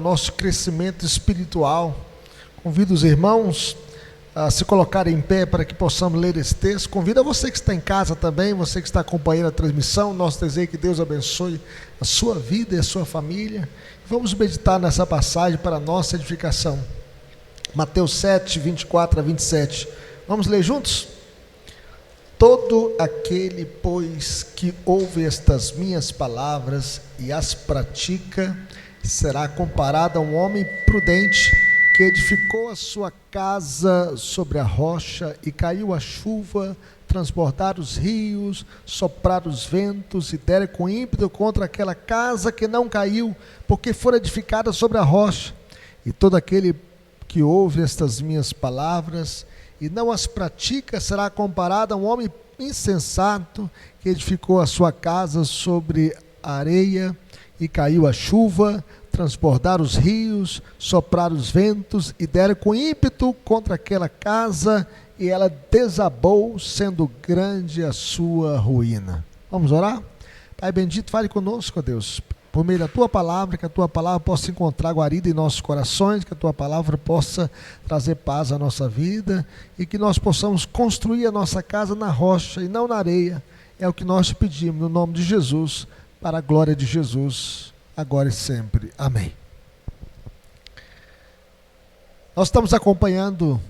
nosso crescimento espiritual. Convido os irmãos a se colocarem em pé para que possamos ler esse texto. Convido a você que está em casa também, você que está acompanhando a transmissão. Nosso desejo é que Deus abençoe a sua vida e a sua família. Vamos meditar nessa passagem para a nossa edificação. Mateus 7, 24 a 27. Vamos ler juntos? Todo aquele, pois, que ouve estas minhas palavras e as pratica, será comparado a um homem prudente que edificou a sua casa sobre a rocha, e caiu a chuva, transbordaram os rios, sopraram os ventos, e deram com ímpeto contra aquela casa, que não caiu, porque fora edificada sobre a rocha. E todo aquele que ouve estas minhas palavras e não as pratica, será comparado a um homem insensato, que edificou a sua casa sobre a areia, e caiu a chuva, transbordaram os rios, sopraram os ventos, e deram com ímpeto contra aquela casa, e ela desabou, sendo grande a sua ruína. Vamos orar? Pai bendito, fale conosco, ó Deus, por meio da Tua palavra, que a Tua palavra possa encontrar guarida em nossos corações, que a Tua palavra possa trazer paz à nossa vida, e que nós possamos construir a nossa casa na rocha e não na areia. É o que nós te pedimos, no nome de Jesus, para a glória de Jesus, agora e sempre. Amém. Nós estamos acompanhando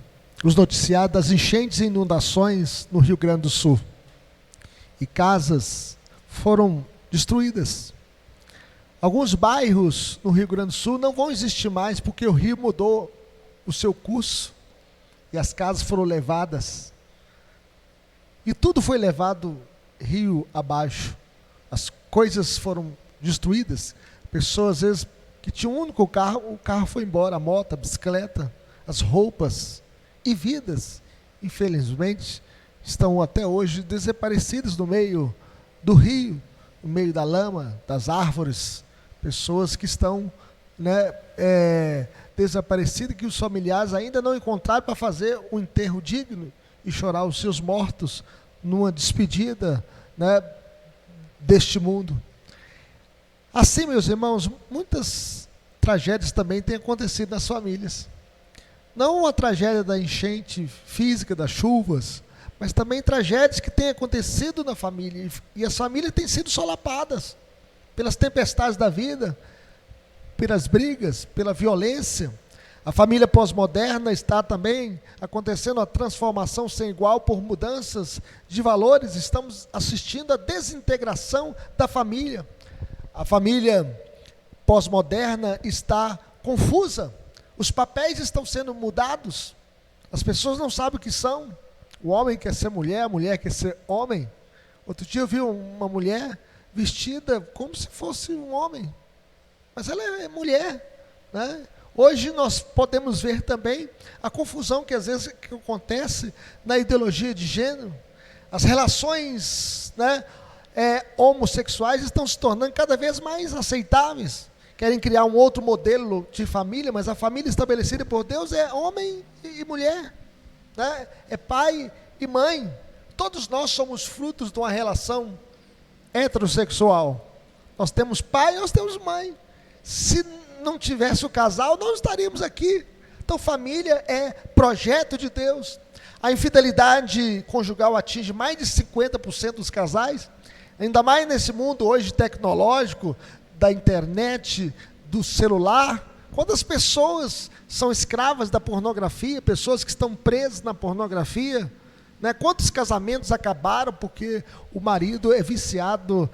os noticiários das enchentes e inundações no Rio Grande do Sul. E casas foram destruídas. Alguns bairros no Rio Grande do Sul não vão existir mais, porque o rio mudou o seu curso e as casas foram levadas. E tudo foi levado rio abaixo. As coisas foram destruídas. Pessoas, às vezes, que tinham um único carro, o carro foi embora, a moto, a bicicleta, as roupas e vidas, infelizmente, estão até hoje desaparecidas no meio do rio, no meio da lama, das árvores. Pessoas que estão desaparecidas, que os familiares ainda não encontraram para fazer um enterro digno e chorar os seus mortos numa despedida, deste mundo. Assim, meus irmãos, muitas tragédias também têm acontecido nas famílias. Não a tragédia da enchente física, das chuvas, mas também tragédias que têm acontecido na família, e as famílias têm sido solapadas pelas tempestades da vida, pelas brigas, pela violência. A família pós-moderna está também acontecendo a transformação sem igual por mudanças de valores. Estamos assistindo à desintegração da família. A família pós-moderna está confusa. Os papéis estão sendo mudados. As pessoas não sabem o que são. O homem quer ser mulher, a mulher quer ser homem. Outro dia eu vi uma mulher vestida como se fosse um homem, mas ela é mulher, Hoje nós podemos ver também a confusão que às vezes que acontece na ideologia de gênero. As relações homossexuais estão se tornando cada vez mais aceitáveis. Querem criar um outro modelo de família, mas a família estabelecida por Deus é homem e mulher, é pai e mãe. Todos nós somos frutos de uma relação heterossexual. Nós temos pai, nós temos mãe. Se não tivesse o casal, não estaríamos aqui. Então família é projeto de Deus. A infidelidade conjugal atinge mais de 50% dos casais, ainda mais nesse mundo hoje tecnológico, da internet, do celular. Quantas pessoas são escravas da pornografia, pessoas que estão presas na pornografia, Quantos casamentos acabaram porque o marido é viciado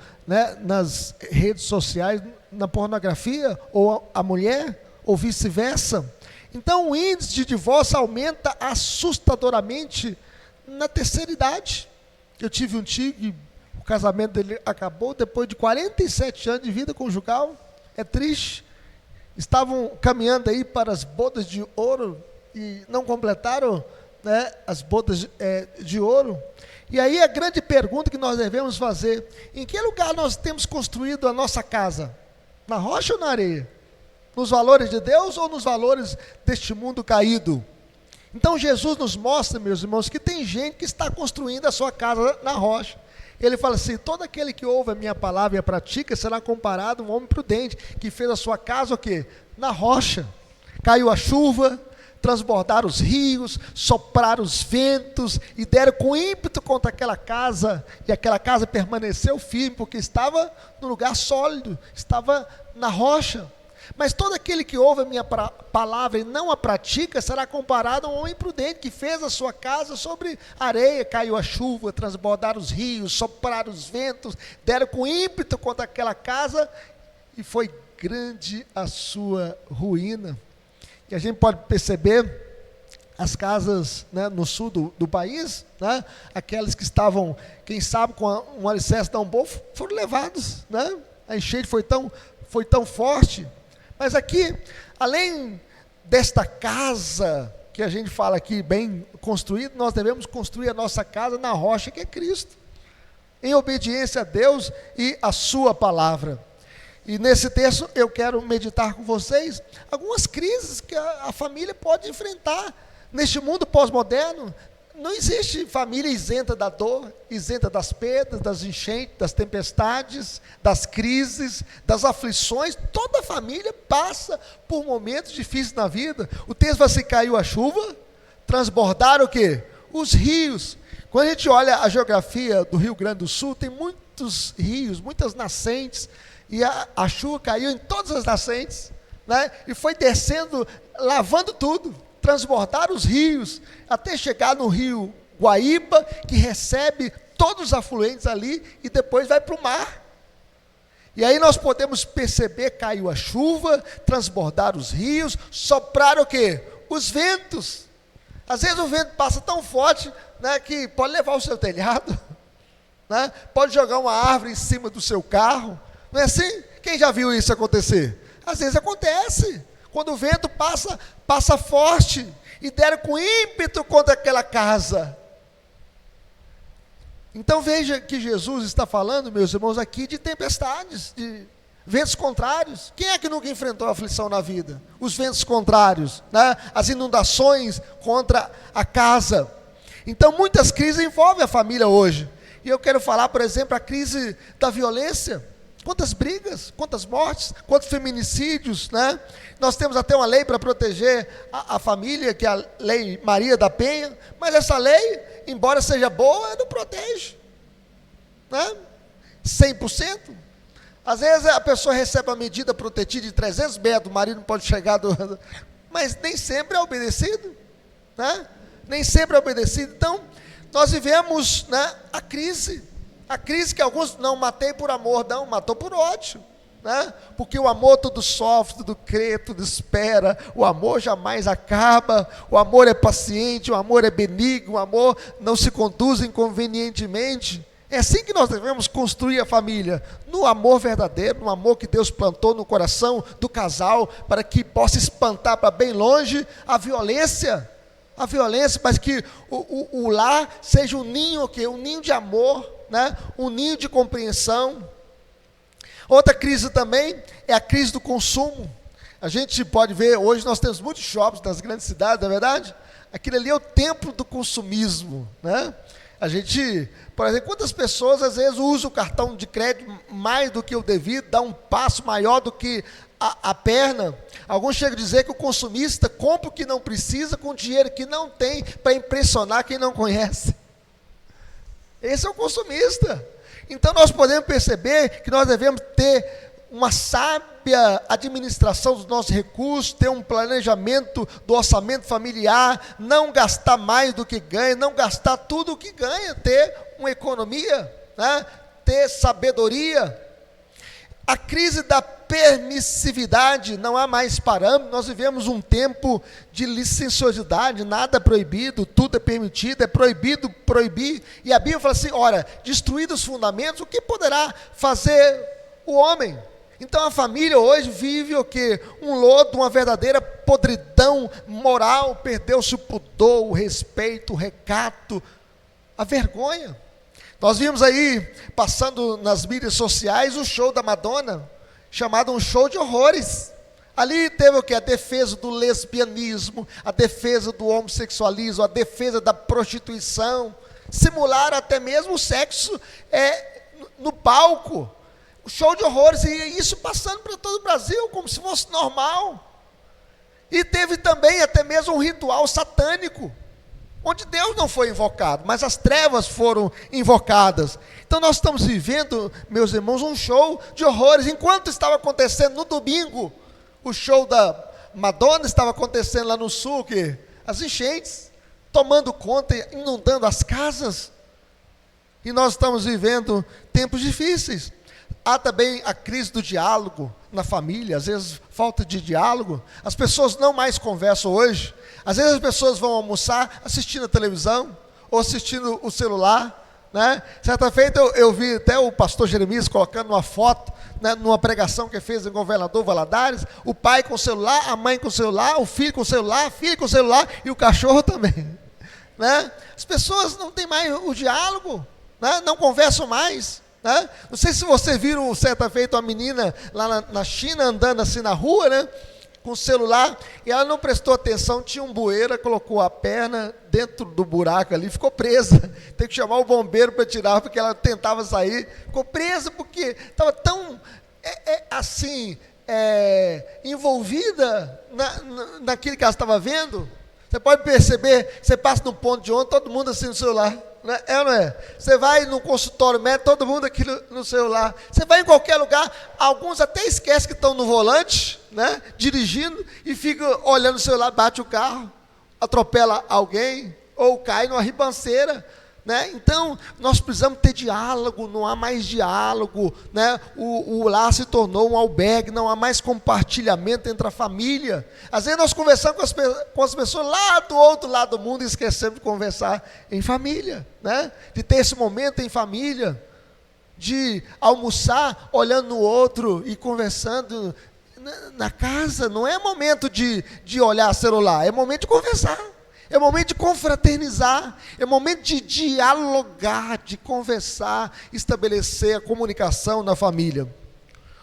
nas redes sociais, na pornografia, ou a mulher, ou vice-versa. Então o índice de divórcio aumenta assustadoramente na terceira idade. Eu tive um tio que o casamento dele acabou depois de 47 anos de vida conjugal. É triste. Estavam caminhando aí para as bodas de ouro e não completaram as bodas de ouro. E aí a grande pergunta que nós devemos fazer: em que lugar nós temos construído a nossa casa? Na rocha ou na areia? Nos valores de Deus ou nos valores deste mundo caído? Então Jesus nos mostra, meus irmãos, que tem gente que está construindo a sua casa na rocha. Ele fala assim: todo aquele que ouve a minha palavra e a pratica será comparado a um homem prudente, que fez a sua casa o quê? Na rocha. Caiu a chuva, transbordaram os rios, sopraram os ventos e deram com ímpeto contra aquela casa, e aquela casa permaneceu firme, porque estava no lugar sólido, estava na rocha. Mas todo aquele que ouve a minha palavra e não a pratica, será comparado a um homem prudente, que fez a sua casa sobre areia. Caiu a chuva, transbordaram os rios, sopraram os ventos, deram com ímpeto contra aquela casa, e foi grande a sua ruína. E a gente pode perceber as casas, né, no sul do país, né, aquelas que estavam, quem sabe, com um alicerce tão bom, foram levados, né? A enchente foi tão forte. Mas aqui, além desta casa, que a gente fala aqui bem construída, nós devemos construir a nossa casa na rocha que é Cristo, em obediência a Deus e a sua palavra. E nesse texto eu quero meditar com vocês algumas crises que a família pode enfrentar neste mundo pós-moderno. Não existe família isenta da dor, isenta das perdas, das enchentes, das tempestades, das crises, das aflições. Toda família passa por momentos difíceis na vida. O texto vai assim: caiu a chuva, transbordaram o quê? Os rios. Quando a gente olha a geografia do Rio Grande do Sul, tem muitos rios, muitas nascentes, e a chuva caiu em todas as nascentes, né? E foi descendo, lavando tudo. Transbordar os rios, até chegar no rio Guaíba, que recebe todos os afluentes ali, e depois vai para o mar. E aí nós podemos perceber: caiu a chuva, transbordaram os rios, sopraram o quê? Os ventos. Às vezes o vento passa tão forte, né, que pode levar o seu telhado, né? Pode jogar uma árvore em cima do seu carro. Não é assim? Quem já viu isso acontecer? Às vezes acontece. Quando o vento passa forte, e deram com ímpeto contra aquela casa. Então veja que Jesus está falando, meus irmãos, aqui de tempestades, de ventos contrários. Quem é que nunca enfrentou a aflição na vida? Os ventos contrários, né? As inundações contra a casa. Então muitas crises envolvem a família hoje. E eu quero falar, por exemplo, a crise da violência. Quantas brigas, quantas mortes, quantos feminicídios, né? Nós temos até uma lei para proteger a família, que é a Lei Maria da Penha, mas essa lei, embora seja boa, não protege, né? 100%. Às vezes a pessoa recebe uma medida protetiva de 300 metros, o marido não pode chegar, mas nem sempre é obedecido, né? Nem sempre é obedecido. Então, nós vivemos, né, a crise que alguns não matei por amor, não, matou por ódio, né? Porque o amor tudo sofre, tudo crê, tudo espera, o amor jamais acaba, o amor é paciente, o amor é benigno, o amor não se conduz inconvenientemente. É assim que nós devemos construir a família, no amor verdadeiro, no amor que Deus plantou no coração do casal, para que possa espantar para bem longe a violência, mas que o lar seja um ninho, um ninho de amor, né? Um ninho de compreensão. Outra crise também é a crise do consumo. A gente pode ver, hoje nós temos muitos shoppings nas grandes cidades, não é verdade? Aquilo ali é o templo do consumismo, né? A gente, por exemplo, quantas pessoas às vezes usam o cartão de crédito mais do que o devido, dá um passo maior do que a perna. Alguns chegam a dizer que o consumista compra o que não precisa com dinheiro que não tem, para impressionar quem não conhece. Esse é o consumista. Então nós podemos perceber que nós devemos ter uma sábia administração dos nossos recursos, ter um planejamento do orçamento familiar, não gastar mais do que ganha, não gastar tudo o que ganha, ter uma economia, né? Ter sabedoria. A crise da permissividade, não há mais parâmetro. Nós vivemos um tempo de licenciosidade, nada é proibido, tudo é permitido, é proibido proibir, e a Bíblia fala assim: ora, destruídos os fundamentos, o que poderá fazer o homem? Então a família hoje vive o quê? Um lodo, uma verdadeira podridão moral, perdeu-se o pudor, o respeito, o recato, a vergonha. Nós vimos aí, passando nas mídias sociais, o show da Madonna, chamado um show de horrores. Ali teve o que? A defesa do lesbianismo, a defesa do homossexualismo, a defesa da prostituição, simularam até mesmo o sexo no palco. show de horrores, e isso passando para todo o Brasil, como se fosse normal. E teve também até mesmo um ritual satânico, onde Deus não foi invocado, mas as trevas foram invocadas. Então nós estamos vivendo, meus irmãos, um show de horrores. Enquanto estava acontecendo no domingo, o show da Madonna estava acontecendo lá no sul, que as enchentes, tomando conta, inundando as casas. E nós estamos vivendo tempos difíceis. Há também a crise do diálogo na família, às vezes falta de diálogo. As pessoas não mais conversam hoje. Às vezes as pessoas vão almoçar assistindo a televisão ou assistindo o celular, né? Certa feita eu vi até o pastor Jeremias colocando uma foto, né, numa pregação que fez em Governador Valadares, o pai com o celular, a mãe com o celular, o filho com o celular, a filha com o celular e o cachorro também, né? As pessoas não têm mais o diálogo, né? Não conversam mais. Né? Não sei se vocês viram certa feita uma menina lá na China andando assim na rua, né, com o celular, e ela não prestou atenção, tinha um bueiro, colocou a perna dentro do buraco ali, ficou presa. Tem que chamar o bombeiro para tirar, porque ela tentava sair, ficou presa porque estava tão envolvida naquilo que ela estava vendo. Você pode perceber, você passa num ponto de ônibus, todo mundo assim no celular. É ou não é? Você vai no consultório médico, todo mundo aqui no celular. Você vai em qualquer lugar, alguns até esquecem que estão no volante, né, dirigindo, e ficam olhando o celular, bate o carro, atropela alguém, ou cai numa ribanceira. Né? Então, nós precisamos ter diálogo, não há mais diálogo, né? O lar se tornou um albergue, não há mais compartilhamento entre a família. Às vezes nós conversamos com as pessoas lá do outro lado do mundo e esquecemos de conversar em família, né? De ter esse momento em família, de almoçar olhando no outro e conversando na casa. Não é momento de olhar celular, é momento de conversar. É momento de confraternizar, é momento de dialogar, de conversar, estabelecer a comunicação na família.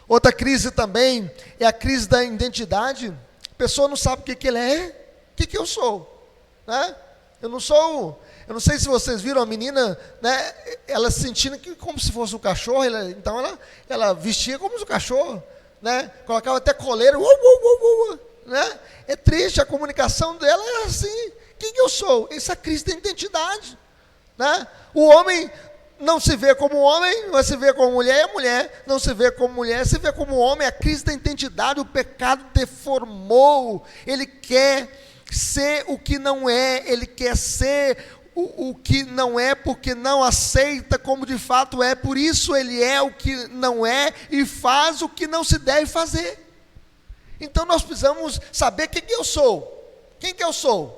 Outra crise também é a crise da identidade. A pessoa não sabe o que ele é, o que eu sou, né? Eu não sei se vocês viram a menina, né, ela se sentindo como se fosse um cachorro, então ela vestia como um cachorro, né? Colocava até coleira, né? É triste, a comunicação dela é assim. Quem que eu sou? Essa crise da identidade, né? O homem não se vê como homem, mas se vê como mulher, e a mulher não se vê como mulher, se vê como homem. A crise da identidade, o pecado deformou. Ele quer ser o que não é, ele quer ser o que não é, porque não aceita como de fato é. Por isso ele é o que não é e faz o que não se deve fazer. Então nós precisamos saber quem que eu sou. Quem que eu sou?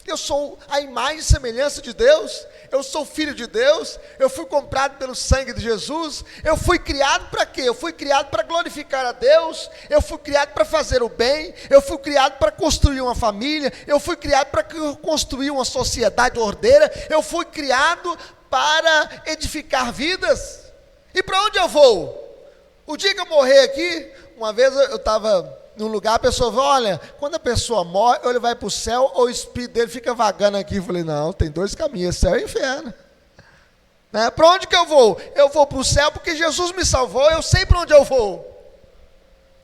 Eu sou a imagem e semelhança de Deus, eu sou filho de Deus, eu fui comprado pelo sangue de Jesus, eu fui criado para quê? Eu fui criado para glorificar a Deus, eu fui criado para fazer o bem, eu fui criado para construir uma família, eu fui criado para construir uma sociedade ordeira, eu fui criado para edificar vidas. E para onde eu vou? O dia que eu morrer aqui, uma vez eu estava num lugar, a pessoa falou, olha, quando a pessoa morre, ou ele vai para o céu, ou o espírito dele fica vagando aqui. Eu falei, não, tem dois caminhos, céu e inferno. Né? Para onde que eu vou? Eu vou para o céu porque Jesus me salvou, eu sei para onde eu vou.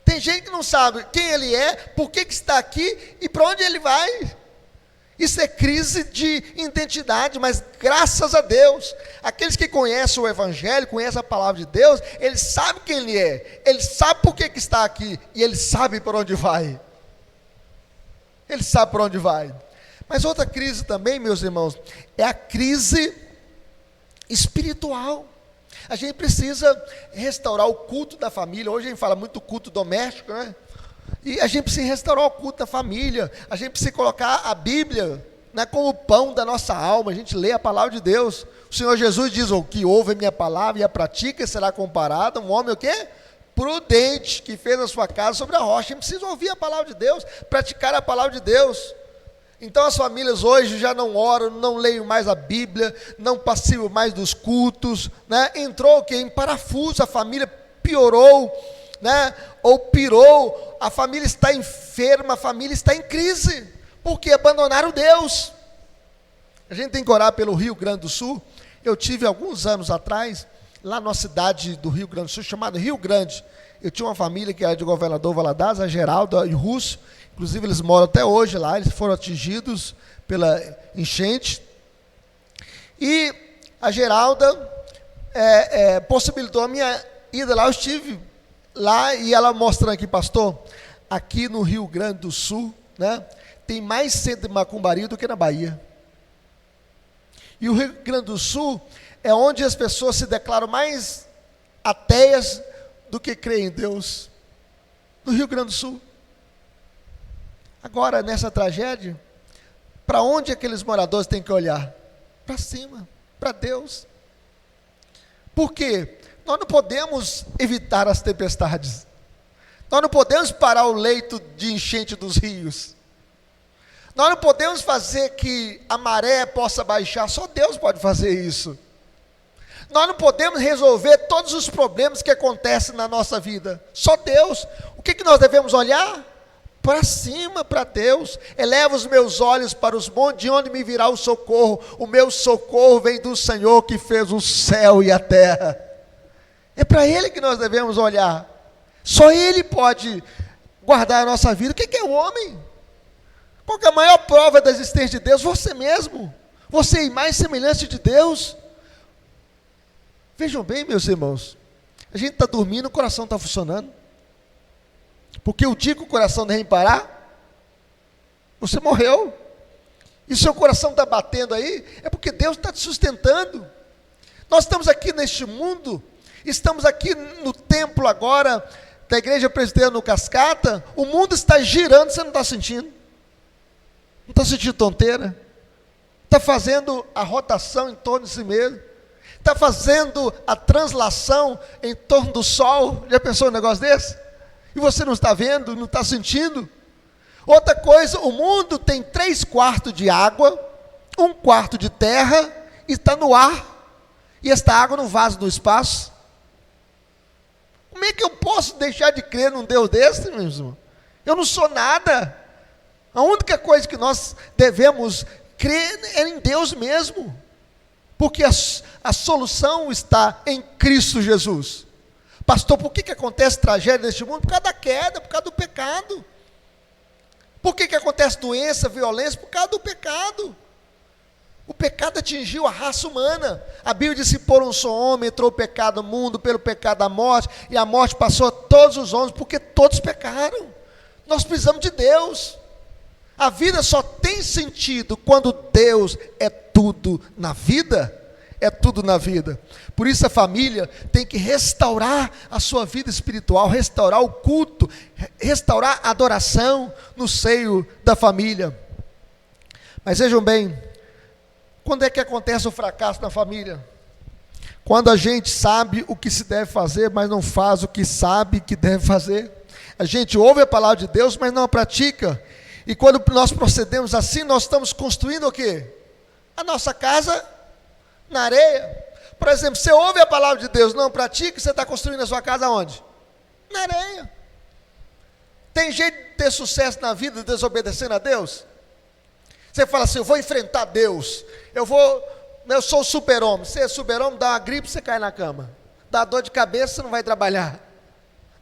Tem gente que não sabe quem ele é, por que está aqui e para onde ele vai. Isso é crise de identidade, mas graças a Deus, aqueles que conhecem o Evangelho, conhecem a palavra de Deus, eles sabem quem ele é, eles sabem por que está aqui, e eles sabem para onde vai. Ele sabe para onde vai. Mas outra crise também, meus irmãos, é a crise espiritual. A gente precisa restaurar o culto da família. Hoje a gente fala muito culto doméstico, né? E a gente precisa restaurar o culto da família, a gente precisa colocar a Bíblia, né, como o pão da nossa alma, a gente lê a palavra de Deus. O Senhor Jesus diz, o que ouve a minha palavra e a pratica será comparado a um homem o quê? Prudente, que fez a sua casa sobre a rocha. A gente precisa ouvir a palavra de Deus, praticar a palavra de Deus. Então as famílias hoje já não oram, não leem mais a Bíblia, não participam mais dos cultos, né? Entrou o quê? Em parafuso, a família piorou, né? Ou pirou, a família está enferma, a família está em crise, porque abandonaram Deus. A gente tem que orar pelo Rio Grande do Sul. Eu tive alguns anos atrás, lá numa cidade do Rio Grande do Sul, chamada Rio Grande. Eu tinha uma família que era de Governador Valadares, a Geralda e o Russo, inclusive eles moram até hoje lá, eles foram atingidos pela enchente. E a Geralda possibilitou a minha ida lá, eu estive lá e ela mostrando aqui, pastor, aqui no Rio Grande do Sul, né, tem mais centro de macumbaria do que na Bahia. E o Rio Grande do Sul é onde as pessoas se declaram mais ateias do que creem em Deus. No Rio Grande do Sul. Agora, nessa tragédia, para onde aqueles moradores têm que olhar? Para cima, para Deus. Por quê? Nós não podemos evitar as tempestades. Nós não podemos parar o leito de enchente dos rios. Nós não podemos fazer que a maré possa baixar, só Deus pode fazer isso. Nós não podemos resolver todos os problemas que acontecem na nossa vida, só Deus. O que nós devemos olhar? Para cima, para Deus. Eleva os meus olhos para os montes, de onde me virá o socorro? O meu socorro vem do Senhor que fez o céu e a terra. É para Ele que nós devemos olhar. Só Ele pode guardar a nossa vida. O que é o homem? Qual que é a maior prova da existência de Deus? Você mesmo. Você é mais semelhante de Deus. Vejam bem, meus irmãos. A gente está dormindo, o coração está funcionando. Porque o dia que o coração nem parar, você morreu. E seu coração está batendo aí, é porque Deus está te sustentando. Nós estamos aqui neste mundo, estamos aqui no templo agora, da Igreja Presbiteriana no Cascata, o mundo está girando, você não está sentindo? Não está sentindo tonteira? Está fazendo a rotação em torno de si mesmo? Está fazendo a translação em torno do Sol? Já pensou um negócio desse? E você não está vendo, não está sentindo? Outra coisa, o mundo tem 3/4 de água, 1/4 de terra, e está no ar. E esta água não vaza no espaço. Como é que eu posso deixar de crer num Deus desse, meu irmão? Eu não sou nada. A única coisa que nós devemos crer é em Deus mesmo. Porque a solução está em Cristo Jesus. Pastor, por que acontece tragédia neste mundo? Por causa da queda, por causa do pecado. Por que acontece doença, violência? Por causa do pecado. O pecado atingiu a raça humana. A Bíblia diz que por um só homem entrou o pecado no mundo, pelo pecado a morte, e a morte passou a todos os homens, porque todos pecaram. Nós precisamos de Deus. A vida só tem sentido quando Deus é tudo na vida. É tudo na vida. Por isso a família tem que restaurar a sua vida espiritual, restaurar o culto, restaurar a adoração no seio da família. Mas vejam bem, quando é que acontece o fracasso na família? Quando a gente sabe o que se deve fazer, mas não faz o que sabe que deve fazer. A gente ouve a palavra de Deus, mas não a pratica. E quando nós procedemos assim, nós estamos construindo o quê? A nossa casa na areia. Por exemplo, você ouve a palavra de Deus, não pratica, você está construindo a sua casa onde? Na areia. Tem jeito de ter sucesso na vida desobedecendo a Deus? Você fala assim, eu vou enfrentar Deus, eu sou o super-homem. Você é super-homem, dá uma gripe, você cai na cama. Dá dor de cabeça, você não vai trabalhar.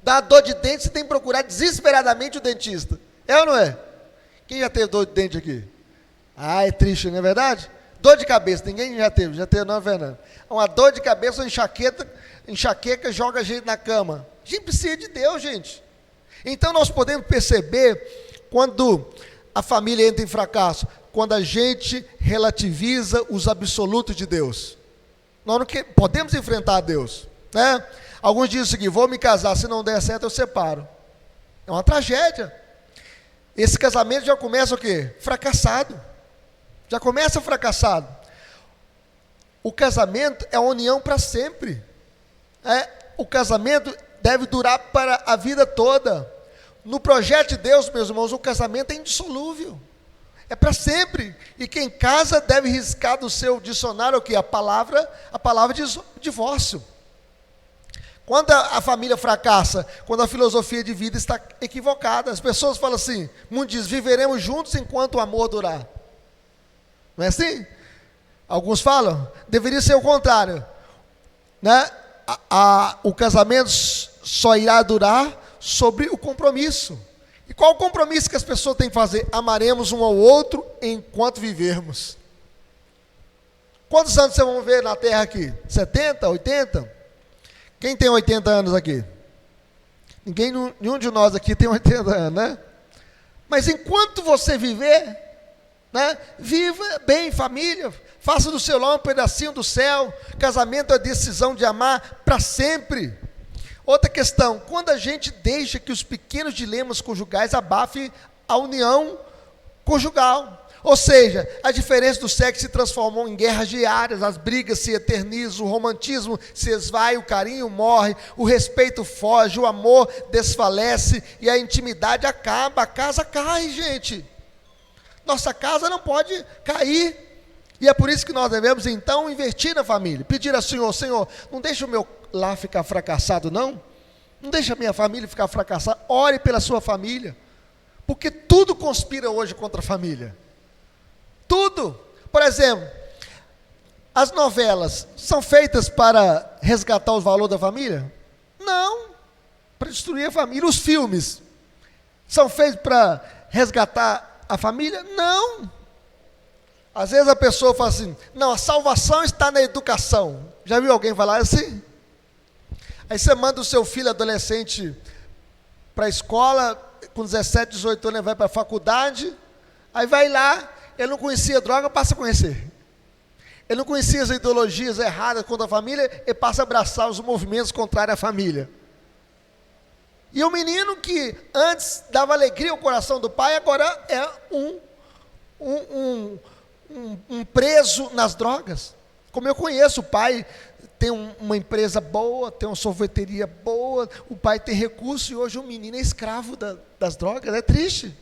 Dá dor de dente, você tem que procurar desesperadamente o dentista. É ou não é? Quem já teve dor de dente aqui? Ah, é triste, não é verdade? Dor de cabeça, ninguém já teve não, Fernando. Uma dor de cabeça, uma enxaqueca joga a gente na cama. A gente precisa de Deus, gente. Então nós podemos perceber quando a família entra em fracasso, quando a gente relativiza os absolutos de Deus. Nós não podemos enfrentar a Deus, né? Alguns dizem o seguinte, vou me casar, se não der certo eu separo. É uma tragédia. Esse casamento já começa o quê? Fracassado. Já começa fracassado. O casamento é a união para sempre. O casamento deve durar para a vida toda. No projeto de Deus, meus irmãos, o casamento é indissolúvel. É para sempre. E quem casa deve riscar do seu dicionário o quê? A palavra de divórcio. Quando a família fracassa, quando a filosofia de vida está equivocada, as pessoas falam assim, o mundo diz, viveremos juntos enquanto o amor durar. Não é assim? Alguns falam, deveria ser o contrário, né? o casamento só irá durar sobre o compromisso. E qual o compromisso que as pessoas têm que fazer? Amaremos um ao outro enquanto vivermos. Quantos anos vocês vão ver na terra aqui? 70, 80? Quem tem 80 anos aqui? Nenhum de nós aqui tem 80 anos, né? Mas enquanto você viver, né, viva bem em família, faça do seu lar um pedacinho do céu. Casamento é a decisão de amar para sempre. Outra questão, quando a gente deixa que os pequenos dilemas conjugais abafem a união conjugal, ou seja, a diferença do sexo se transformou em guerras diárias, as brigas se eternizam, o romantismo se esvai, o carinho morre, o respeito foge, o amor desfalece e a intimidade acaba, a casa cai, gente. Nossa casa não pode cair, e é por isso que nós devemos então investir na família, pedir ao Senhor: Senhor, não deixa o meu lar ficar fracassado, não deixa a minha família ficar fracassada. Ore pela sua família, porque tudo conspira hoje contra a família, tudo. Por exemplo, as novelas são feitas para resgatar os valores da família? Não, para destruir a família. Os filmes são feitos para resgatar a família? Não. Às vezes a pessoa fala assim: não, a salvação está na educação. Já viu alguém falar assim? Aí você manda o seu filho adolescente para a escola, com 17, 18 anos ele vai para a faculdade, aí vai lá, ele não conhecia droga, passa a conhecer. Ele não conhecia as ideologias erradas contra a família, ele passa a abraçar os movimentos contrários à família. E o menino que antes dava alegria ao coração do pai, agora é um preso nas drogas. Como eu conheço, o pai tem uma empresa boa, tem uma sorveteria boa, o pai tem recurso, e hoje o menino é escravo das drogas. É triste.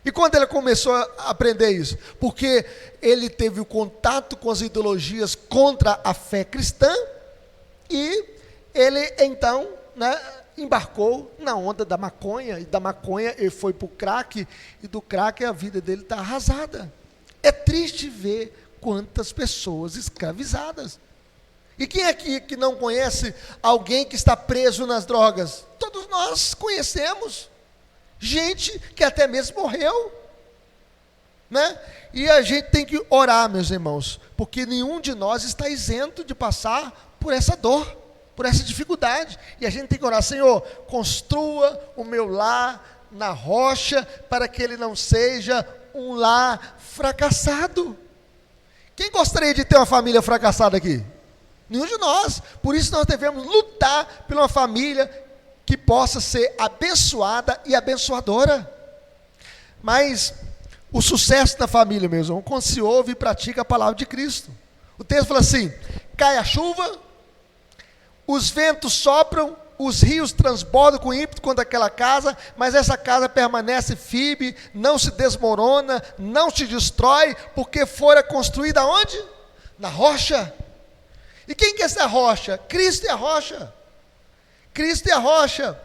E quando ele começou a aprender isso? Porque ele teve o contato com as ideologias contra a fé cristã, e ele então, né, embarcou na onda da maconha, e da maconha ele foi para o crack, e do crack a vida dele está arrasada. É triste ver quantas pessoas escravizadas. E quem aqui que não conhece alguém que está preso nas drogas? Todos nós conhecemos gente que até mesmo morreu, né? E a gente tem que orar, meus irmãos, porque nenhum de nós está isento de passar por essa dor, por essa dificuldade. E a gente tem que orar: Senhor, construa o meu lar na rocha, para que ele não seja um lar fracassado. Quem gostaria de ter uma família fracassada aqui? Nenhum de nós. Por isso nós devemos lutar por uma família que possa ser abençoada e abençoadora. Mas o sucesso da família, meu irmão, quando se ouve e pratica a palavra de Cristo. O texto fala assim: cai a chuva, os ventos sopram, os rios transbordam com ímpeto contra aquela casa, mas essa casa permanece firme, não se desmorona, não se destrói, porque fora construída onde? Na rocha. E quem que é essa rocha? Cristo é a rocha. Cristo é a rocha.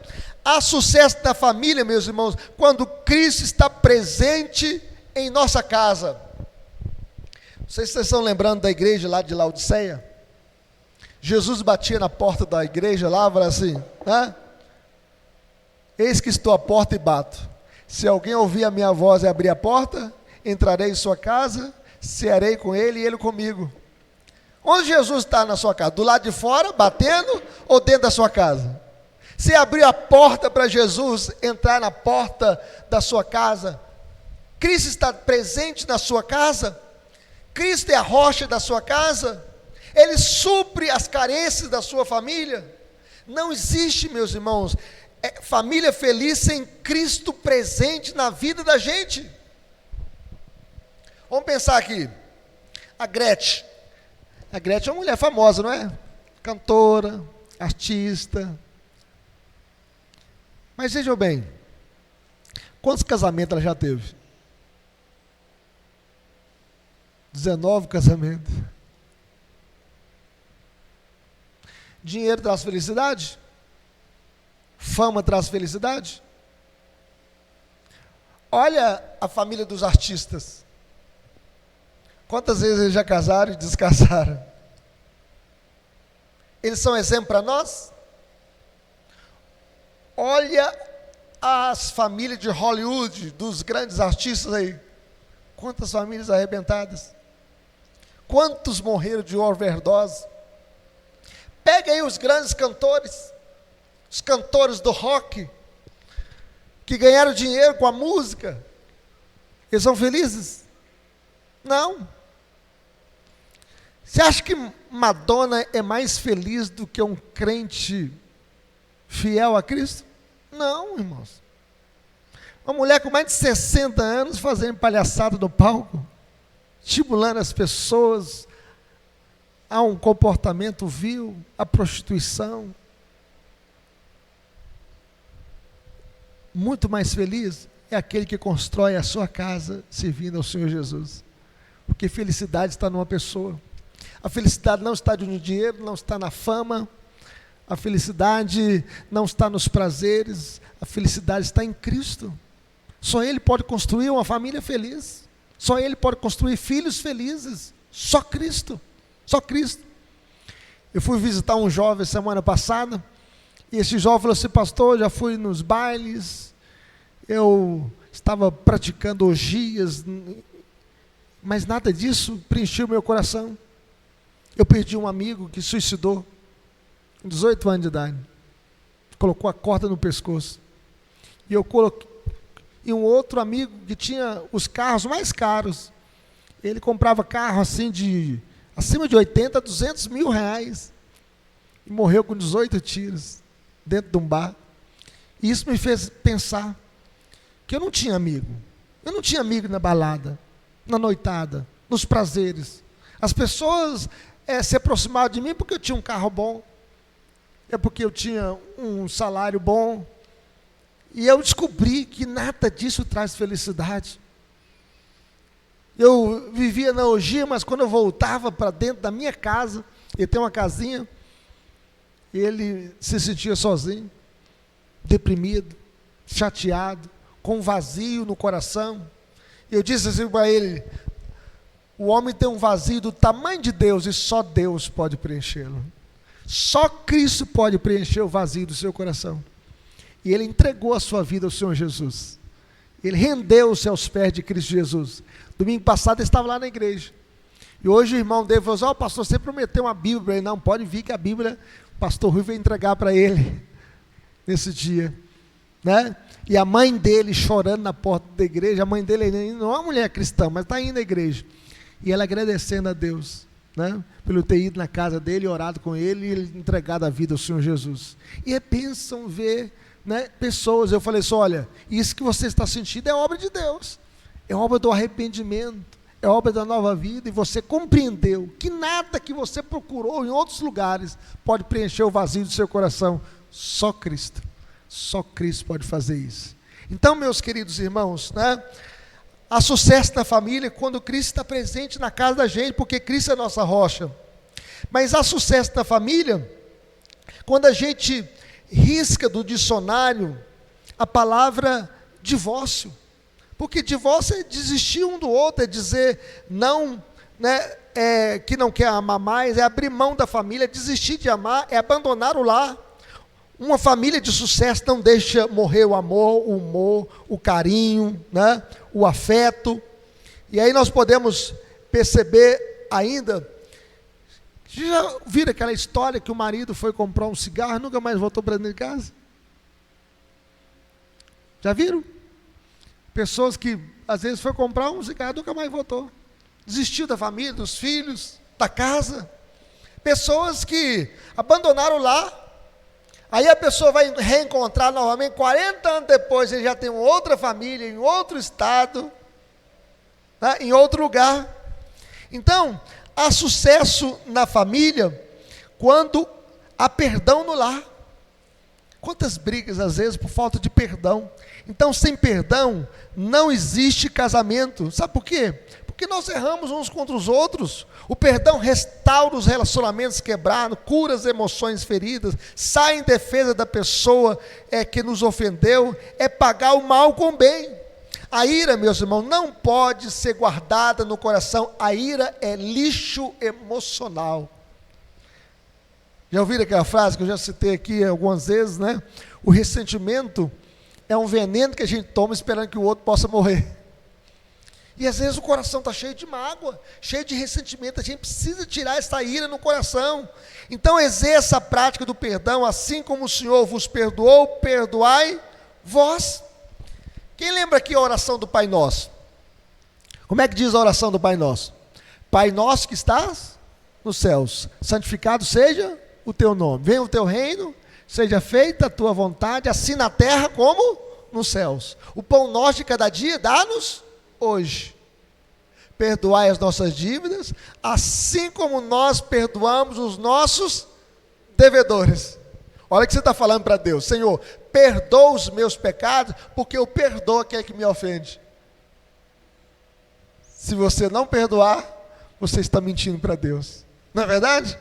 Há sucesso da família, meus irmãos, quando Cristo está presente em nossa casa. Não sei se vocês estão lembrando da igreja lá de Laodiceia. Jesus batia na porta da igreja lá, falava assim, né? Eis que estou à porta e bato. Se alguém ouvir a minha voz e abrir a porta, entrarei em sua casa, cearei com ele e ele comigo. Onde Jesus está na sua casa? Do lado de fora, batendo, ou dentro da sua casa? Se abrir a porta para Jesus entrar na porta da sua casa, Cristo está presente na sua casa? Cristo é a rocha da sua casa? Ele supre as carências da sua família? Não existe, meus irmãos, família feliz sem Cristo presente na vida da gente. Vamos pensar aqui. A Gretchen é uma mulher famosa, não é? Cantora, artista. Mas vejam bem, quantos casamentos ela já teve? 19 casamentos. Dinheiro traz felicidade? Fama traz felicidade? Olha a família dos artistas. Quantas vezes eles já casaram e descasaram? Eles são exemplo para nós? Olha as famílias de Hollywood, dos grandes artistas aí. Quantas famílias arrebentadas. Quantos morreram de overdose. Pega aí os grandes cantores, os cantores do rock, que ganharam dinheiro com a música. Eles são felizes? Não. Você acha que Madonna é mais feliz do que um crente fiel a Cristo? Não, irmãos. Uma mulher com mais de 60 anos fazendo palhaçada no palco, estimulando as pessoas a um comportamento vil, a prostituição. Muito mais feliz é aquele que constrói a sua casa servindo ao Senhor Jesus. Porque felicidade está numa pessoa. A felicidade não está no dinheiro, não está na fama. A felicidade não está nos prazeres. A felicidade está em Cristo. Só Ele pode construir uma família feliz. Só Ele pode construir filhos felizes. Só Cristo. Só Cristo. Eu fui visitar um jovem semana passada. E esse jovem falou assim: pastor, já fui nos bailes. Eu estava praticando orgias. Mas nada disso preencheu meu coração. Eu perdi um amigo que suicidou, com 18 anos de idade. Colocou a corda no pescoço. E eu coloquei. E um outro amigo que tinha os carros mais caros. Ele comprava carro assim acima de 80, 200 mil reais. E morreu com 18 tiros dentro de um bar. E isso me fez pensar que eu não tinha amigo. Eu não tinha amigo na balada, na noitada, nos prazeres. As pessoas se aproximavam de mim porque eu tinha um carro bom, é porque eu tinha um salário bom. E eu descobri que nada disso traz felicidade. Eu vivia na orgia, mas quando eu voltava para dentro da minha casa, ele tem uma casinha, ele se sentia sozinho, deprimido, chateado, com um vazio no coração. Eu disse assim para ele: o homem tem um vazio do tamanho de Deus e só Deus pode preenchê-lo. Só Cristo pode preencher o vazio do seu coração. E ele entregou a sua vida ao Senhor Jesus. Ele rendeu-se aos pés de Cristo Jesus. Domingo passado ele estava lá na igreja. E hoje o irmão dele falou assim: o pastor, você prometeu uma Bíblia para ele. Não, pode vir que a Bíblia, o pastor Rui vai entregar para ele nesse dia. Né? E a mãe dele chorando na porta da igreja. A mãe dele não é uma mulher cristã, mas está indo à igreja. E ela agradecendo a Deus, né, pelo ter ido na casa dele, orado com ele e ele entregado a vida ao Senhor Jesus. E é bênção ver, né, pessoas. Eu falei assim: olha, isso que você está sentindo é obra de Deus, é obra do arrependimento, é obra da nova vida, e você compreendeu que nada que você procurou em outros lugares pode preencher o vazio do seu coração. Só Cristo pode fazer isso. Então, meus queridos irmãos, né, há sucesso na família quando Cristo está presente na casa da gente, porque Cristo é a nossa rocha. Mas há sucesso na família quando a gente risca do dicionário a palavra divórcio. Porque divórcio é desistir um do outro, é dizer não, né, que não quer amar mais, é abrir mão da família, é desistir de amar, é abandonar o lar. Uma família de sucesso não deixa morrer o amor, o humor, o carinho, né, o afeto. E aí nós podemos perceber ainda. Já viram aquela história que o marido foi comprar um cigarro e nunca mais voltou para dentro de casa? Já viram? Pessoas que às vezes foi comprar um cigarro e nunca mais voltou. Desistiu da família, dos filhos, da casa. Pessoas que abandonaram o lar. Aí a pessoa vai reencontrar novamente 40 anos depois, ele já tem outra família, em outro estado, né, em outro lugar. Então, há sucesso na família quando há perdão no lar. Quantas brigas às vezes por falta de perdão. Então, sem perdão não existe casamento. Sabe por quê? Porque nós erramos uns contra os outros. O perdão restaura os relacionamentos quebrados, cura as emoções feridas, sai em defesa da pessoa que nos ofendeu, é pagar o mal com o bem. A ira, meus irmãos, não pode ser guardada no coração. A ira é lixo emocional. Já ouviram aquela frase que eu já citei aqui algumas vezes, né? O ressentimento é um veneno que a gente toma esperando que o outro possa morrer. E às vezes o coração está cheio de mágoa, cheio de ressentimento. A gente precisa tirar essa ira no coração. Então exerça a prática do perdão, assim como o Senhor vos perdoou, perdoai vós. Quem lembra aqui a oração do Pai Nosso? Como é que diz a oração do Pai Nosso? Pai nosso que estás nos céus, santificado seja o teu nome. Venha o teu reino, seja feita a tua vontade, assim na terra como nos céus. O pão nosso de cada dia dá-nos hoje. Perdoai as nossas dívidas, assim como nós perdoamos os nossos devedores. Olha o que você está falando para Deus: Senhor, perdoa os meus pecados, porque eu perdoo aquele que me ofende. Se você não perdoar, você está mentindo para Deus, não é verdade?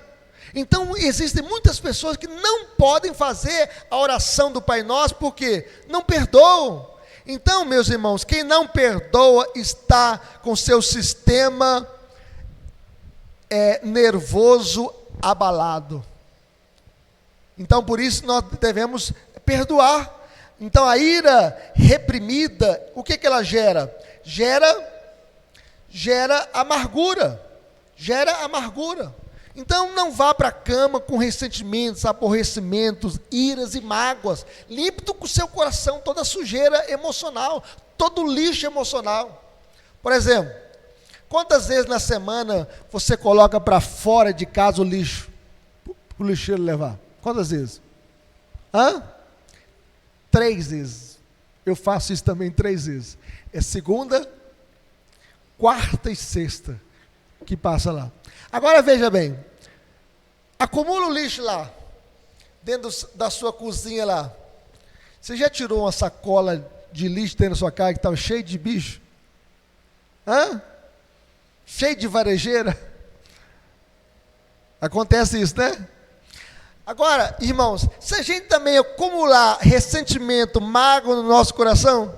Então existem muitas pessoas que não podem fazer a oração do Pai Nosso, porque não perdoam. Então, meus irmãos, quem não perdoa está com seu sistema nervoso abalado. Então, por isso nós devemos perdoar. Então, a ira reprimida, o que ela gera? Gera amargura. Gera amargura. Então não vá para a cama com ressentimentos, aborrecimentos, iras e mágoas. Limpe com o seu coração toda a sujeira emocional, todo o lixo emocional. Por exemplo, quantas vezes na semana você coloca para fora de casa o lixo? O lixeiro levar. Quantas vezes? 3 vezes. Eu faço isso também 3 vezes. É segunda, quarta e sexta que passa lá. Agora veja bem, acumula o lixo lá, dentro da sua cozinha lá. Você já tirou uma sacola de lixo dentro da sua casa que estava cheio de bicho? Cheio de varejeira? Acontece isso, né? Agora, irmãos, se a gente também acumular ressentimento, mágoa no nosso coração,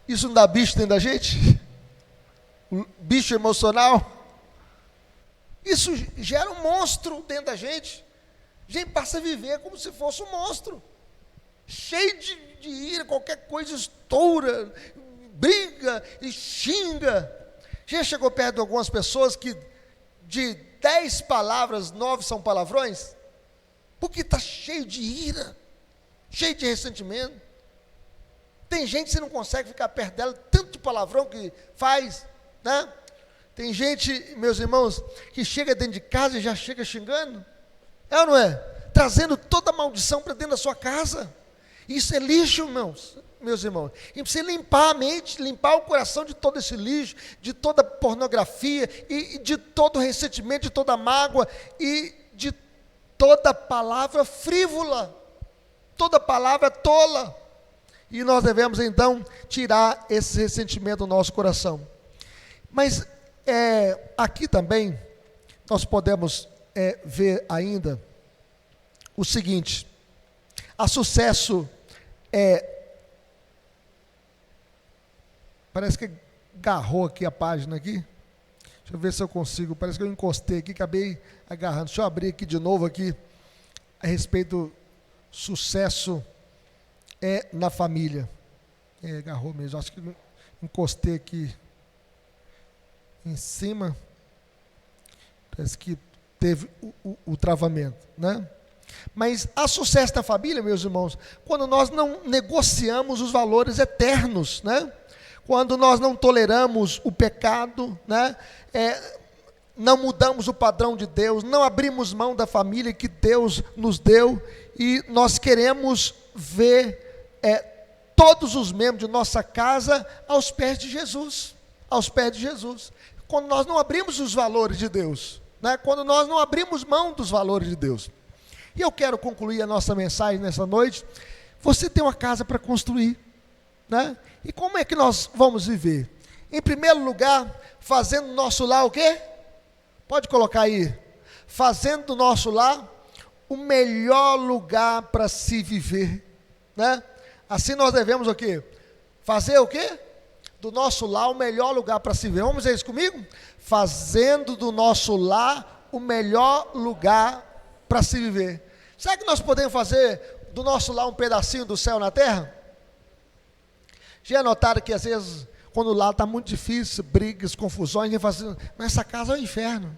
isso não dá bicho dentro da gente? Bicho emocional? Isso gera um monstro dentro da gente. A gente passa a viver como se fosse um monstro, cheio de ira, qualquer coisa estoura, briga e xinga. Já chegou perto de algumas pessoas que de 10 palavras, 9 são palavrões? Porque está cheio de ira, cheio de ressentimento. Tem gente que você não consegue ficar perto dela, tanto de palavrão que faz, né? Tem gente, meus irmãos, que chega dentro de casa e já chega xingando. É ou não é? Trazendo toda a maldição para dentro da sua casa. Isso é lixo, meus irmãos. E precisa limpar a mente, limpar o coração de todo esse lixo, de toda pornografia, e de todo ressentimento, de toda mágoa, e de toda palavra frívola, toda palavra tola. E nós devemos então tirar esse ressentimento do nosso coração. Mas aqui também nós podemos ver ainda o seguinte: a sucesso parece que agarrou aqui a página aqui. Deixa eu ver se eu consigo. Parece que eu encostei aqui, acabei agarrando. Deixa eu abrir aqui de novo aqui a respeito do sucesso na família. Agarrou mesmo. Acho que encostei aqui em cima. Parece que teve o travamento, né? Mas há sucesso na família, meus irmãos, quando nós não negociamos os valores eternos, né? Quando nós não toleramos o pecado, né? Não mudamos o padrão de Deus, não abrimos mão da família que Deus nos deu, e nós queremos ver todos os membros de nossa casa aos pés de Jesus, aos pés de Jesus. Quando nós não abrimos os valores de Deus, né? Quando nós não abrimos mão dos valores de Deus. E eu quero concluir a nossa mensagem nessa noite. Você tem uma casa para construir, né? E como é que nós vamos viver? Em primeiro lugar, fazendo do nosso lar o quê? Pode colocar aí. Fazendo do nosso lar o melhor lugar para se viver, né? Assim nós devemos o quê? Fazer o quê? Do nosso lar o melhor lugar para se viver. Vamos dizer isso comigo? Fazendo do nosso lar o melhor lugar para se viver. Será que nós podemos fazer do nosso lar um pedacinho do céu na terra? Já notaram que às vezes, quando o lar está muito difícil, brigas, confusões, a gente fala assim, mas essa casa é o inferno.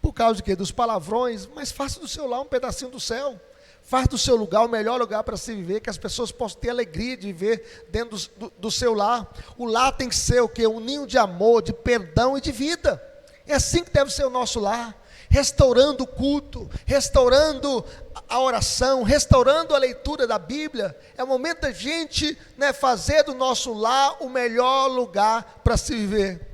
Por causa de quê? Dos palavrões. Mas faça do seu lar um pedacinho do céu. Faça do seu lugar o melhor lugar para se viver, que as pessoas possam ter alegria de viver dentro do seu lar. O lar tem que ser o quê? Um ninho de amor, de perdão e de vida. É assim que deve ser o nosso lar. Restaurando o culto, restaurando a oração, restaurando a leitura da Bíblia. É o momento da gente, fazer do nosso lar o melhor lugar para se viver.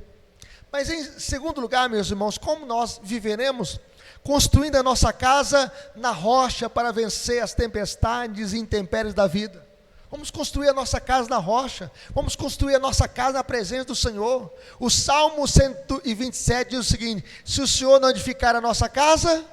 Mas em segundo lugar, meus irmãos, como nós viveremos? Construindo a nossa casa na rocha para vencer as tempestades e intempéries da vida. Vamos construir a nossa casa na rocha. Vamos construir a nossa casa na presença do Senhor. O Salmo 127 diz o seguinte: se o Senhor não edificar a nossa casa,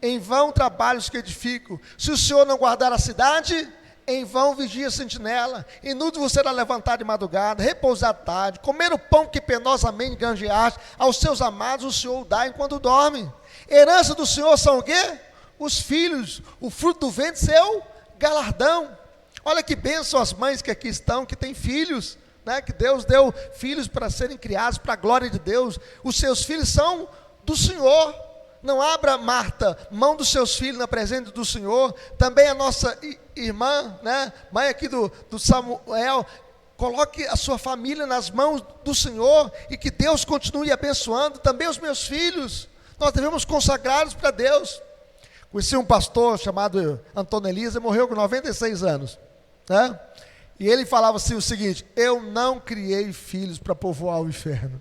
em vão trabalham os que edificam. Se o Senhor não guardar a cidade, em vão vigia a sentinela. Inútil você será levantar de madrugada, repousar à tarde, comer o pão que penosamente granjeaste. Aos seus amados o Senhor o dá enquanto dorme. Herança do Senhor são o quê? Os filhos, o fruto do ventre, seu galardão. Olha que bênção as mães que aqui estão, que têm filhos, que Deus deu filhos para serem criados para a glória de Deus. Os seus filhos são do Senhor. Não abra, Marta, mão dos seus filhos na presença do Senhor. Também a nossa irmã, mãe aqui do Samuel, coloque a sua família nas mãos do Senhor e que Deus continue abençoando também os meus filhos. Nós devemos consagrá-los para Deus. Conheci um pastor chamado Antônio Elisa, morreu com 96 anos. E ele falava assim o seguinte: eu não criei filhos para povoar o inferno.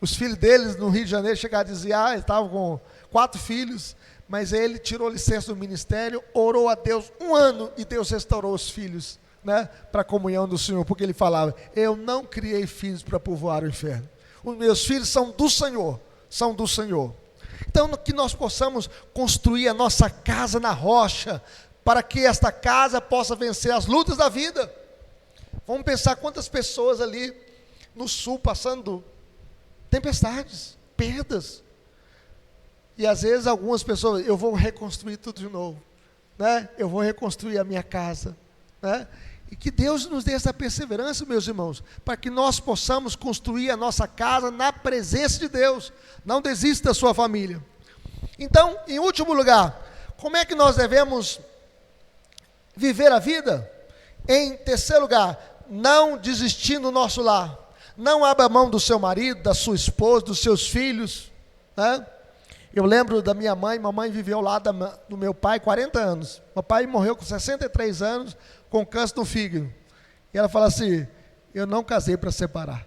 Os filhos deles no Rio de Janeiro chegaram a dizer, ele estava com 4 filhos, mas ele tirou licença do ministério, orou a Deus 1 ano e Deus restaurou os filhos, para a comunhão do Senhor, porque ele falava, eu não criei filhos para povoar o inferno. Os meus filhos são do Senhor, são do Senhor. Então, que nós possamos construir a nossa casa na rocha, para que esta casa possa vencer as lutas da vida. Vamos pensar quantas pessoas ali no sul passando tempestades, perdas. E às vezes algumas pessoas, eu vou reconstruir tudo de novo, eu vou reconstruir a minha casa, E que Deus nos dê essa perseverança, meus irmãos, para que nós possamos construir a nossa casa na presença de Deus. Não desista da sua família. Então, em último lugar, como é que nós devemos viver a vida? Em terceiro lugar, não desistir no nosso lar. Não abra mão do seu marido, da sua esposa, dos seus filhos. Eu lembro da minha mãe, mamãe viveu ao lado do meu pai 40 anos. Meu pai morreu com 63 anos, com câncer no fígado. E ela fala assim, eu não casei para separar.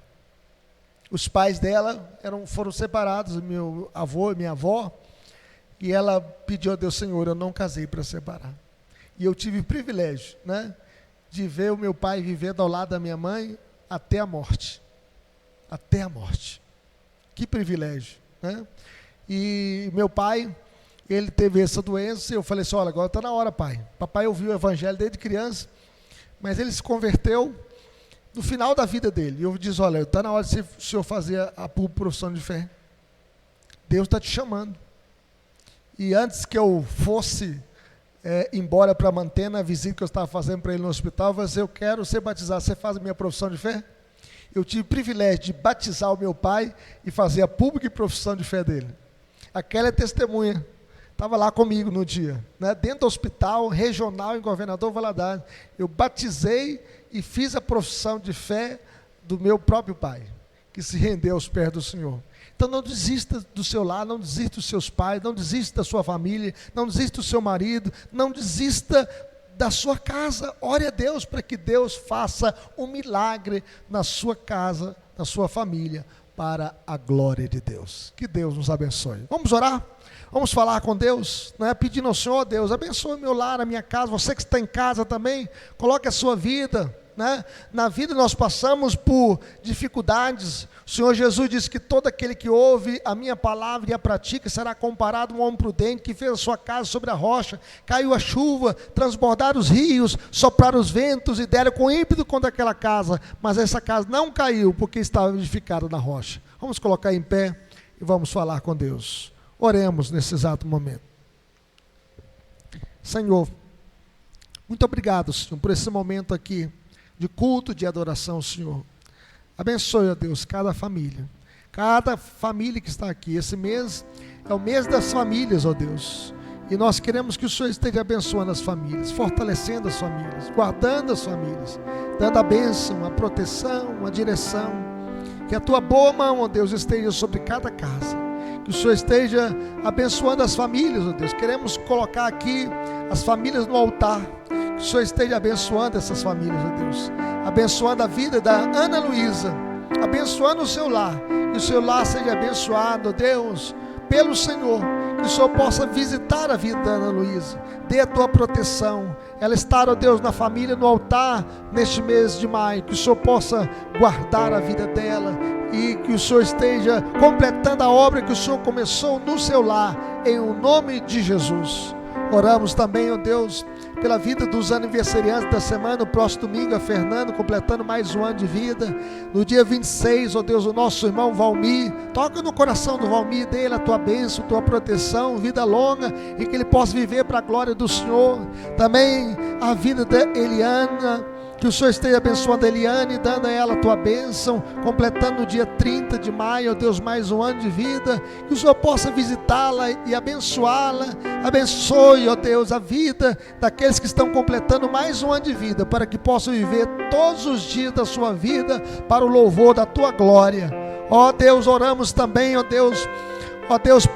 Os pais dela foram separados, meu avô e minha avó, e ela pediu a Deus, Senhor, eu não casei para separar. E eu tive o privilégio, de ver o meu pai vivendo ao lado da minha mãe até a morte. Até a morte. Que privilégio, E meu pai, ele teve essa doença, e eu falei assim, olha, agora está na hora, pai. Papai ouviu o evangelho desde criança, mas ele se converteu no final da vida dele. E eu disse, olha, está na hora de o senhor fazer a profissão de fé. Deus está te chamando. E antes que eu fosse embora para Mantena, a visita que eu estava fazendo para ele no hospital, eu falei assim, eu quero ser batizado, você faz a minha profissão de fé? Eu tive o privilégio de batizar o meu pai e fazer a pública e profissão de fé dele. Aquela é testemunha, estava lá comigo no dia, dentro do hospital regional em Governador Valadares. Eu batizei e fiz a profissão de fé do meu próprio pai, que se rendeu aos pés do Senhor. Então não desista do seu lar, não desista dos seus pais, não desista da sua família, não desista do seu marido, não desista da sua casa. Ore a Deus para que Deus faça um milagre na sua casa, na sua família, para a glória de Deus. Que Deus nos abençoe. Vamos orar? Vamos falar com Deus, pedindo ao Senhor, Deus, abençoe meu lar, a minha casa, você que está em casa também, coloque a sua vida, Na vida nós passamos por dificuldades. O Senhor Jesus disse que todo aquele que ouve a minha palavra e a pratica será comparado a um homem prudente que fez a sua casa sobre a rocha. Caiu a chuva, transbordaram os rios, sopraram os ventos e deram com ímpeto contra aquela casa, mas essa casa não caiu porque estava edificada na rocha. Vamos colocar em pé e vamos falar com Deus. Oremos nesse exato momento. Senhor, muito obrigado, Senhor, por esse momento aqui de culto, de adoração, Senhor. Abençoe, ó Deus, cada família que está aqui. Esse mês é o mês das famílias, ó Deus. E nós queremos que o Senhor esteja abençoando as famílias, fortalecendo as famílias, guardando as famílias, dando a bênção, a proteção, a direção. Que a tua boa mão, ó Deus, esteja sobre cada casa. Que o Senhor esteja abençoando as famílias, ó Deus. Queremos colocar aqui as famílias no altar. Que o Senhor esteja abençoando essas famílias, ó Deus. Abençoando a vida da Ana Luísa. Abençoando o seu lar. Que o seu lar seja abençoado, ó Deus, pelo Senhor. Que o Senhor possa visitar a vida da Ana Luísa. Dê a tua proteção. Ela está, ó Deus, na família, no altar, neste mês de maio. Que o Senhor possa guardar a vida dela. E que o Senhor esteja completando a obra que o Senhor começou no seu lar. Em o nome de Jesus. Oramos também, ó Deus, pela vida dos aniversariantes da semana. O próximo domingo é Fernando, completando mais um ano de vida. No dia 26, ó Deus, o nosso irmão Valmir. Toca no coração do Valmir, dele a tua bênção, tua proteção, vida longa, e que ele possa viver para a glória do Senhor. Também a vida da Eliana. Que o Senhor esteja abençoando a Eliane, dando a ela a tua bênção, completando no dia 30 de maio, ó Deus, mais um ano de vida. Que o Senhor possa visitá-la e abençoá-la. Abençoe, ó Deus, a vida daqueles que estão completando mais um ano de vida, para que possam viver todos os dias da sua vida para o louvor da tua glória. Ó Deus, oramos também, ó Deus,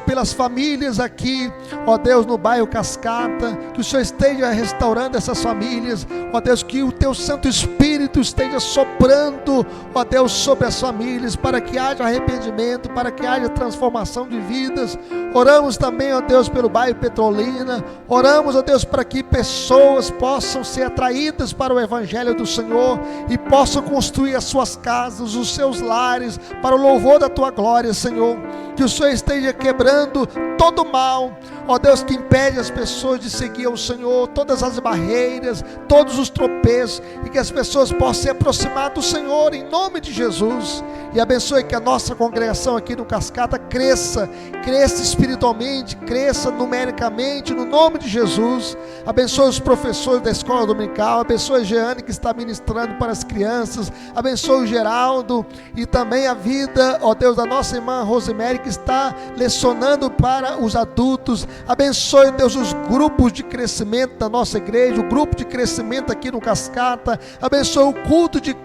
pelas famílias aqui, ó Deus, no bairro Cascata. Que o Senhor esteja restaurando essas famílias, ó Deus, que o teu Santo Espírito esteja soprando, ó Deus, sobre as famílias, para que haja arrependimento, para que haja transformação de vidas. Oramos também, ó Deus, pelo bairro Petrolina. Oramos, ó Deus, para que pessoas possam ser atraídas para o Evangelho do Senhor e possam construir as suas casas, os seus lares, para o louvor da tua glória, Senhor. Que o Senhor esteja quebrando todo mal, ó Deus, que impede as pessoas de seguir ao Senhor, todas as barreiras, todos os tropeços, e que as pessoas possam se aproximar do Senhor em nome de Jesus. E abençoe que a nossa congregação aqui no Cascata cresça espiritualmente, cresça numericamente, no nome de Jesus. Abençoe os professores da escola dominical, abençoe a Jeane que está ministrando para as crianças, abençoe o Geraldo e também a vida, ó Deus, da nossa irmã Rosemary que está lecionando para os adultos. Abençoe, Deus, os grupos de crescimento da nossa igreja, o grupo de crescimento aqui no Cascata. Abençoe o culto de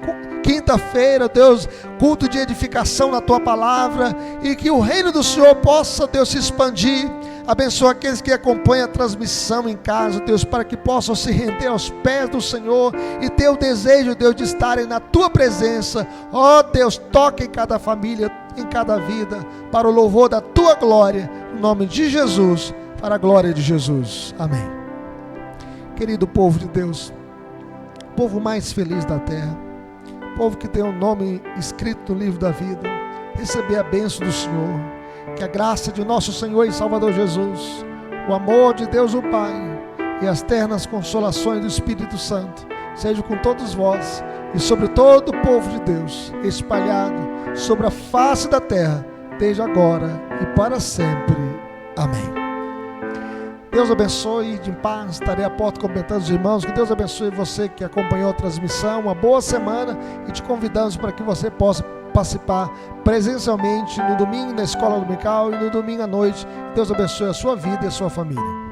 quinta-feira, Deus, culto de edificação na tua palavra, e que o reino do Senhor possa, Deus, se expandir. Abençoa aqueles que acompanham a transmissão em casa, Deus, para que possam se render aos pés do Senhor e ter o desejo, Deus, de estarem na tua presença. Ó Deus, toca em cada família, em cada vida, para o louvor da tua glória, no nome de Jesus, para a glória de Jesus. Amém. Querido povo de Deus, povo mais feliz da terra, povo que tem um nome escrito no livro da vida, receber a bênção do Senhor. Que a graça de nosso Senhor e Salvador Jesus, o amor de Deus o Pai e as ternas consolações do Espírito Santo sejam com todos vós e sobre todo o povo de Deus, espalhado sobre a face da terra, desde agora e para sempre. Amém. Deus abençoe, de paz, estarei à porta cumprimentando os irmãos. Que Deus abençoe você que acompanhou a transmissão, uma boa semana, e te convidamos para que você possa participar presencialmente no domingo na escola dominical e no domingo à noite. Deus abençoe a sua vida e a sua família.